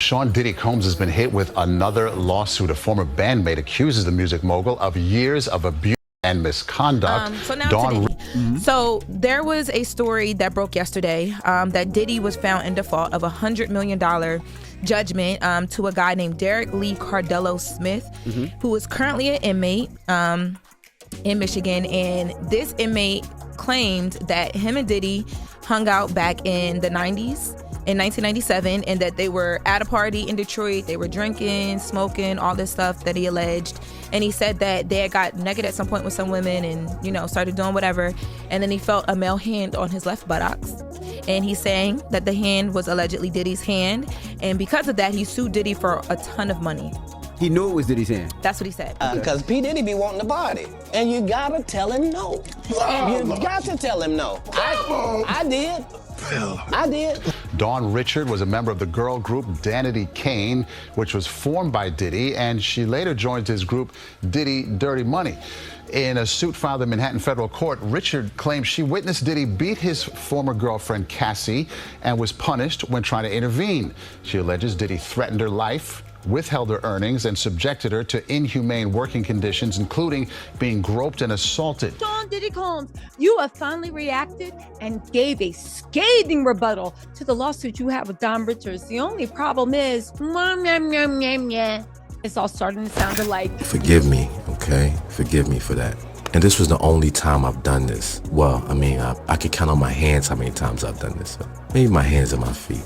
Sean Diddy Combs has been hit with another lawsuit. A former bandmate accuses the music mogul of years of abuse and misconduct. So now to Diddy. So there was a story that broke yesterday that Diddy was found in default of $100 million judgment to a guy named Derek Lee Cardello Smith, who is currently an inmate in Michigan. And this inmate claimed that him and Diddy hung out back in the 90s. In 1997, and that they were at a party in Detroit. They were drinking, smoking, all this stuff that he alleged. And he said that they had got naked at some point with some women and, you know, started doing whatever. And then he felt a male hand on his left buttocks. And he's saying that the hand was allegedly Diddy's hand. And because of that, he sued Diddy for a ton of money. He knew it was Diddy's hand. That's what he said. Because P. Diddy be wanting the body. And you gotta tell him no. You got to tell him no. I did. I did. Dawn Richard was a member of the girl group Danity Kane, which was formed by Diddy, and she later joined his group Diddy Dirty Money. In a suit filed in Manhattan federal court, Richard claims she witnessed Diddy beat his former girlfriend Cassie and was punished when trying to intervene. She alleges Diddy threatened her life, withheld her earnings, and subjected her to inhumane working conditions, including being groped and assaulted. Sean Diddy Combs, you have finally reacted and gave a scathing rebuttal to the lawsuit you have with Don Richards. The only problem is, it's all starting to sound alike. Forgive me, okay? Forgive me for that. And this was the only time I've done this. Well, I mean, I could count on my hands how many times I've done this. So maybe my hands and my feet.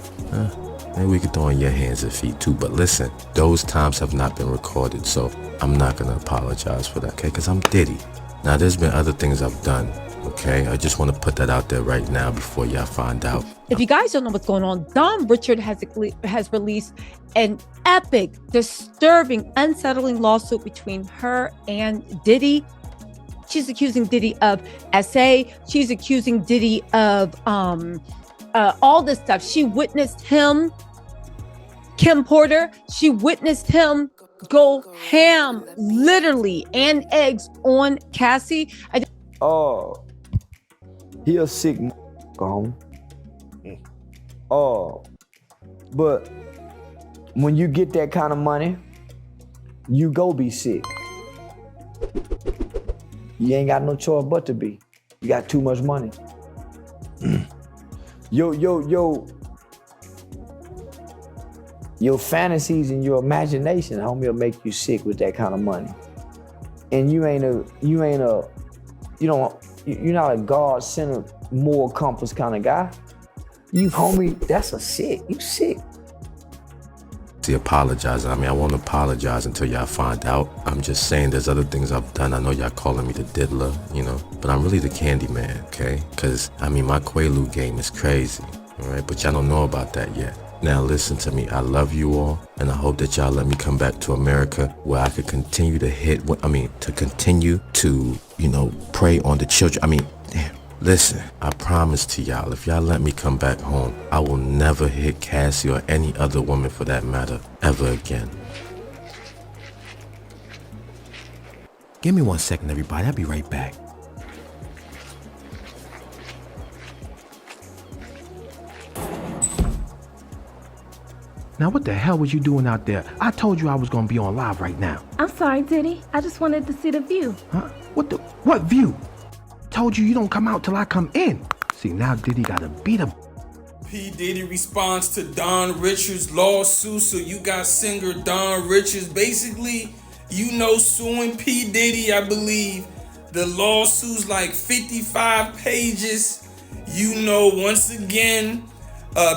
Maybe we could throw in your hands and feet too. But listen, those times have not been recorded, so I'm not gonna apologize for that, okay? Because I'm Diddy. Now, there's been other things I've done, okay? I just want to put that out there right now before y'all find out. If you guys don't know what's going on, Don Richard has released an epic, disturbing, unsettling lawsuit between her and Diddy. She's accusing Diddy of SA. She's accusing Diddy of all this stuff. She witnessed him, Kim Porter, she witnessed him go ham, literally, and eggs on Cassie. Oh, he a sick gone. Oh, but when you get that kind of money, you go be sick. You ain't got no choice but to be. You got too much money. Your fantasies and your imagination, homie, will make you sick with that kind of money. And you're not a God-centered, moral compass kind of guy. You, homie, that's a sick. You sick. To apologize. I mean, I won't apologize until y'all find out. I'm just saying there's other things I've done. I know y'all calling me the diddler, you know, but I'm really the candy man, okay? Because, I mean, my Quaalude game is crazy, all right? But y'all don't know about that yet. Now, listen to me. I love you all, and I hope that y'all let me come back to America where I could continue to continue to, you know, prey on the children. I mean, damn. Listen, I promise to y'all, if y'all let me come back home, I will never hit Cassie or any other woman for that matter ever again. Give me 1 second, everybody. I'll be right back. Now, what the hell was you doing out there? I told you I was gonna be on live right now. I'm sorry, Diddy. I just wanted to see the view. Huh? What view? Told you don't come out till I come in. See, now Diddy gotta beat him. P. Diddy responds to Don Richards' lawsuit. So you got singer Don Richards basically, you know, suing P. Diddy, I believe. The lawsuit's like 55 pages. You know, once again,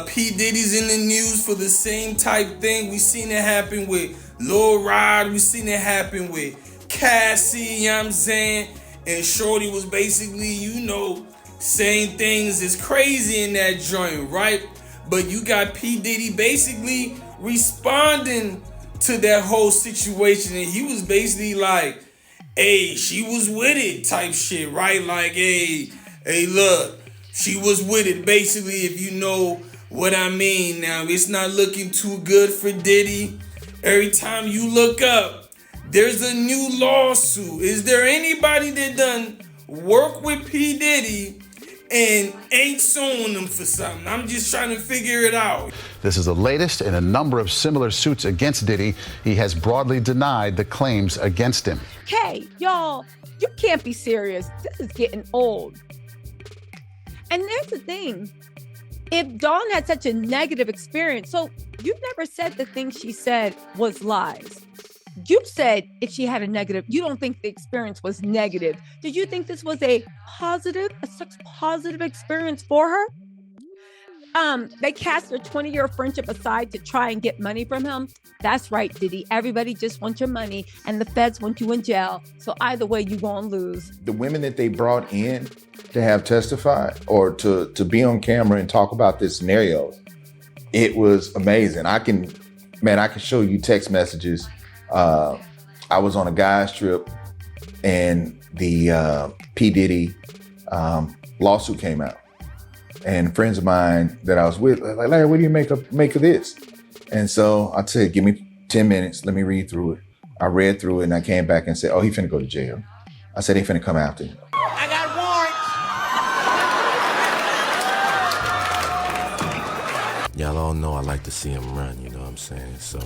P. Diddy's in the news for the same type thing. We seen it happen with Lil Rod. We seen it happen with Cassie, you know what I'm saying? And Shorty was basically, you know, saying things is crazy in that joint, right? But you got P. Diddy basically responding to that whole situation. And he was basically like, hey, she was with it type shit, right? Like, hey, look, she was with it. Basically, if you know what I mean. Now, it's not looking too good for Diddy. Every time you look up, there's a new lawsuit. Is there anybody that done work with P. Diddy and ain't suing them for something? I'm just trying to figure it out. This is the latest in a number of similar suits against Diddy. He has broadly denied the claims against him. Hey, y'all, you can't be serious. This is getting old. And there's the thing. If Dawn had such a negative experience, so you never said the thing she said was lies. You said if she had a negative, you don't think the experience was negative. Did you think this was a such positive experience for her? They cast their 20-year friendship aside to try and get money from him. That's right, Diddy. Everybody just wants your money, and the feds want you in jail. So either way, you gonna lose. The women that they brought in to have testified or to be on camera and talk about this scenario, it was amazing. I can show you text messages. I was on a guy's trip, and the P. Diddy lawsuit came out. And friends of mine that I was with, like, Larry, what do you make of this? And so I said, give me 10 minutes. Let me read through it. I read through it and I came back and said, oh, he finna go to jail. I said, they finna come after him. I got warrants. Y'all all know I like to see him run, you know what I'm saying? So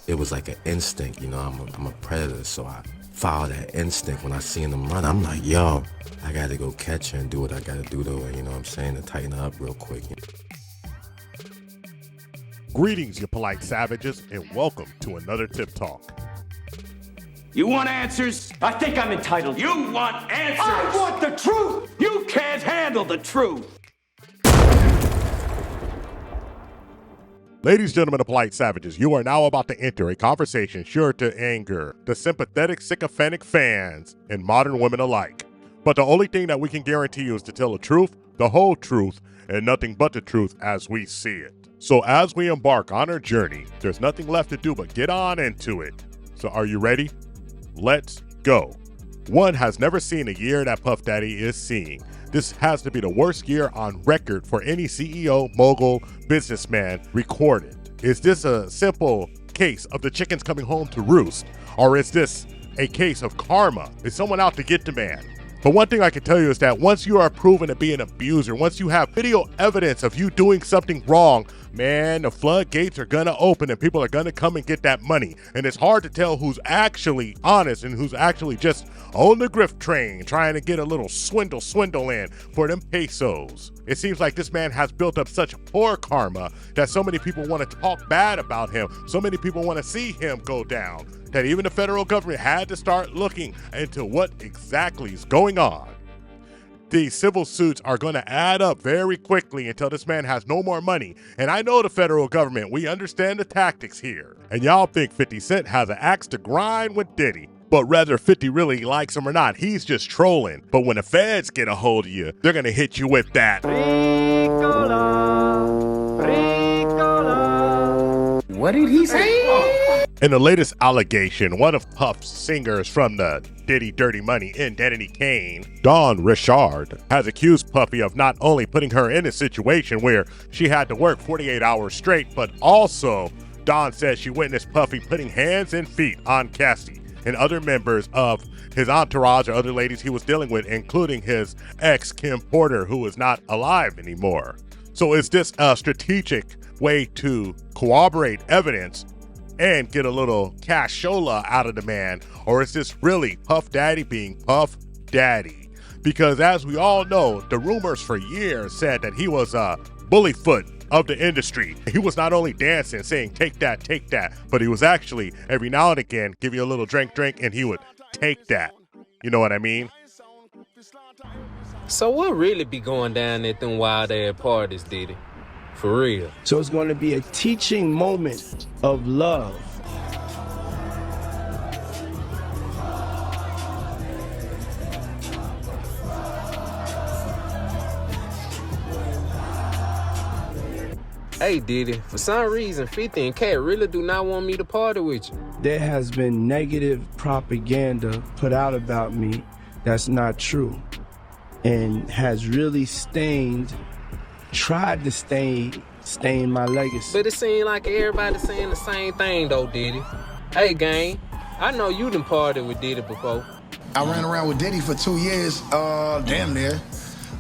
it was like an instinct, you know, I'm a predator, so I follow that instinct. When I seen him run, I'm like, yo, I gotta go catch her and do what I gotta do to her, you know what I'm saying, to tighten her up real quick. Greetings, you polite savages, and welcome to another Tip Talk. You want answers? I think I'm entitled. You want answers? I want the truth! You can't handle the truth! Ladies, gentlemen, and polite savages, you are now about to enter a conversation sure to anger the sympathetic, sycophantic fans and modern women alike. But the only thing that we can guarantee you is to tell the truth, the whole truth, and nothing but the truth as we see it. So as we embark on our journey, there's nothing left to do but get on into it. So are you ready? Let's go. One has never seen a year that Puff Daddy is seeing. This has to be the worst year on record for any CEO, mogul, businessman recorded. Is this a simple case of the chickens coming home to roost? Or is this a case of karma? Is someone out to get the man? But one thing I can tell you is that once you are proven to be an abuser, once you have video evidence of you doing something wrong, man, the floodgates are gonna open and people are gonna come and get that money. And it's hard to tell who's actually honest and who's actually just on the grift train trying to get a little swindle in for them pesos. It seems like this man has built up such poor karma that so many people want to talk bad about him. So many people want to see him go down that even the federal government had to start looking into what exactly is going on. These civil suits are going to add up very quickly until this man has no more money. And I know the federal government, we understand the tactics here. And y'all think 50 Cent has an axe to grind with Diddy. But whether 50 really likes him or not, he's just trolling. But when the feds get a hold of you, they're going to hit you with that. What did he say? In the latest allegation, one of Puff's singers from the Diddy Dirty Money Identity Kane, Dawn Richard, has accused Puffy of not only putting her in a situation where she had to work 48 hours straight, but also Dawn says she witnessed Puffy putting hands and feet on Cassie and other members of his entourage or other ladies he was dealing with, including his ex Kim Porter, who is not alive anymore. So is this a strategic way to corroborate evidence and get a little cashola out of the man? Or is this really Puff Daddy being Puff Daddy? Because as we all know, the rumors for years said that he was a bullyfoot of the industry. He was not only dancing, saying, take that, but he was actually, every now and again, give you a little drink, and he would take that. You know what I mean? So what really be going down at them wild ass parties, Diddy? For real. So it's going to be a teaching moment of love. Hey Diddy, for some reason 50 and Kat really do not want me to party with you. There has been negative propaganda put out about me that's not true and has really tried to stain my legacy. But it seems like everybody's saying the same thing though, Diddy. Hey gang, I know you done partied with Diddy before. I ran around with Diddy for 2 years, damn near.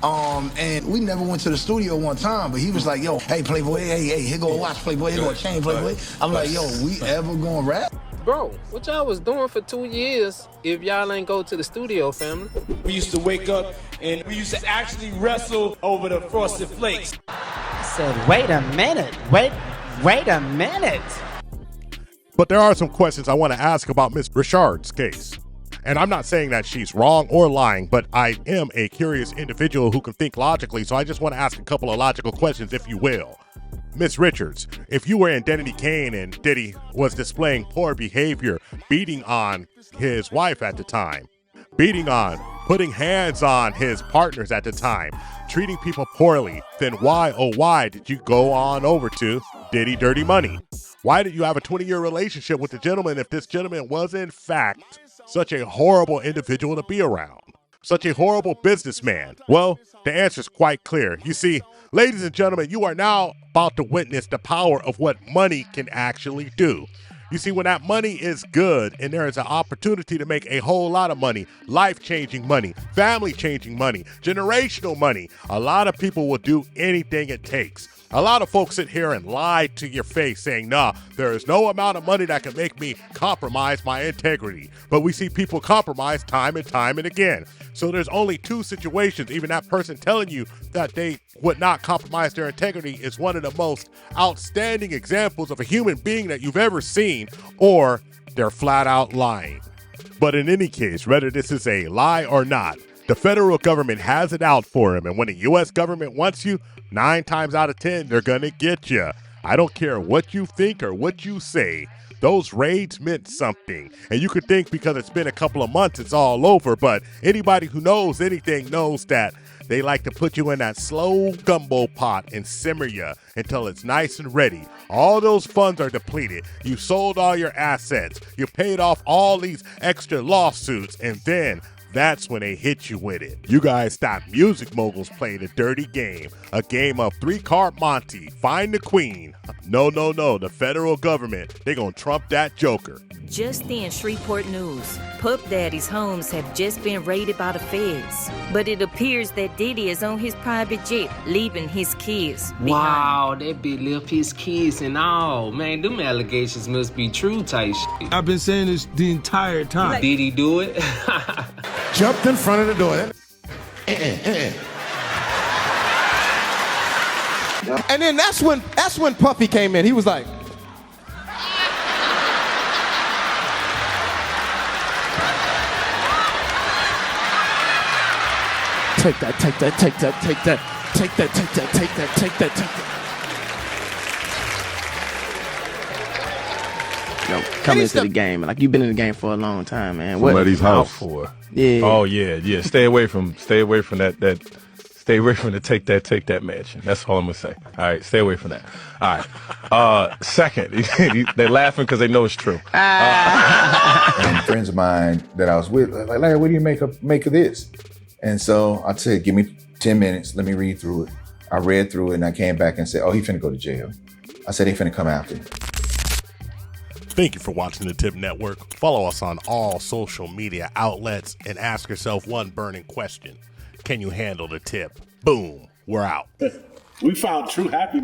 And we never went to the studio one time, but he was like, yo, hey, Playboy, hey, here go a watch, Playboy, here go a chain, Playboy. I'm like, yo, we ever gonna rap? Bro, what y'all was doing for 2 years if y'all ain't go to the studio, family? We used to wake up and we used to actually wrestle over the Frosted Flakes. I said, wait a minute, wait a minute. But there are some questions I want to ask about Miss Richard's case. And I'm not saying that she's wrong or lying, but I am a curious individual who can think logically, so I just want to ask a couple of logical questions, if you will. Miss Richards, if you were Identity Kane and Diddy was displaying poor behavior, beating on his wife at the time, putting hands on his partners at the time, treating people poorly, then why, oh why, did you go on over to Diddy Dirty Money? Why did you have a 20-year relationship with the gentleman if this gentleman was in fact such a horrible individual to be around? Such a horrible businessman? Well, the answer is quite clear. You see, ladies and gentlemen, you are now about to witness the power of what money can actually do. You see, when that money is good and there is an opportunity to make a whole lot of money, life-changing money, family-changing money, generational money, a lot of people will do anything it takes. A lot of folks sit here and lie to your face saying, nah, there is no amount of money that can make me compromise my integrity. But we see people compromise time and again. So there's only two situations. Even that person telling you that they would not compromise their integrity is one of the most outstanding examples of a human being that you've ever seen, or they're flat out lying. But in any case, whether this is a lie or not, the federal government has it out for him. And when the U.S. government wants you, 9 times out of 10, they're going to get you. I don't care what you think or what you say. Those raids meant something. And you could think because it's been a couple of months, it's all over. But anybody who knows anything knows that they like to put you in that slow gumbo pot and simmer you until it's nice and ready. All those funds are depleted. You sold all your assets. You paid off all these extra lawsuits. And then that's when they hit you with it. You guys stop music moguls playing a dirty game. A game of 3-card Monty, find the queen. No. The federal government, they gonna trump that joker. Just in Shreveport news, Puff Daddy's homes have just been raided by the feds. But it appears that Diddy is on his private jet, leaving his kids behind. Wow, that bitch left his kids and all. Man, them allegations must be true type shit. I've been saying this the entire time. Did he do it? Jumped in front of the door. And then that's when Puffy came in. He was like, take that. Yo, come into the game. Like, you've been in the game for a long time, man. What Somebody's house for? Yeah. Oh yeah. Stay away from that. Stay away from the take that mansion. That's all I'm gonna say. All right, stay away from that. All right. Second, they're laughing because they know it's true. And friends of mine that I was with, like, Larry, what do you make of this? And so I said, give me 10 minutes. Let me read through it. I read through it and I came back and said, oh, he finna go to jail. I said, he finna come after me. Thank you for watching the Tip Network. Follow us on all social media outlets and ask yourself one burning question. Can you handle the tip? Boom. We're out. We found true happiness.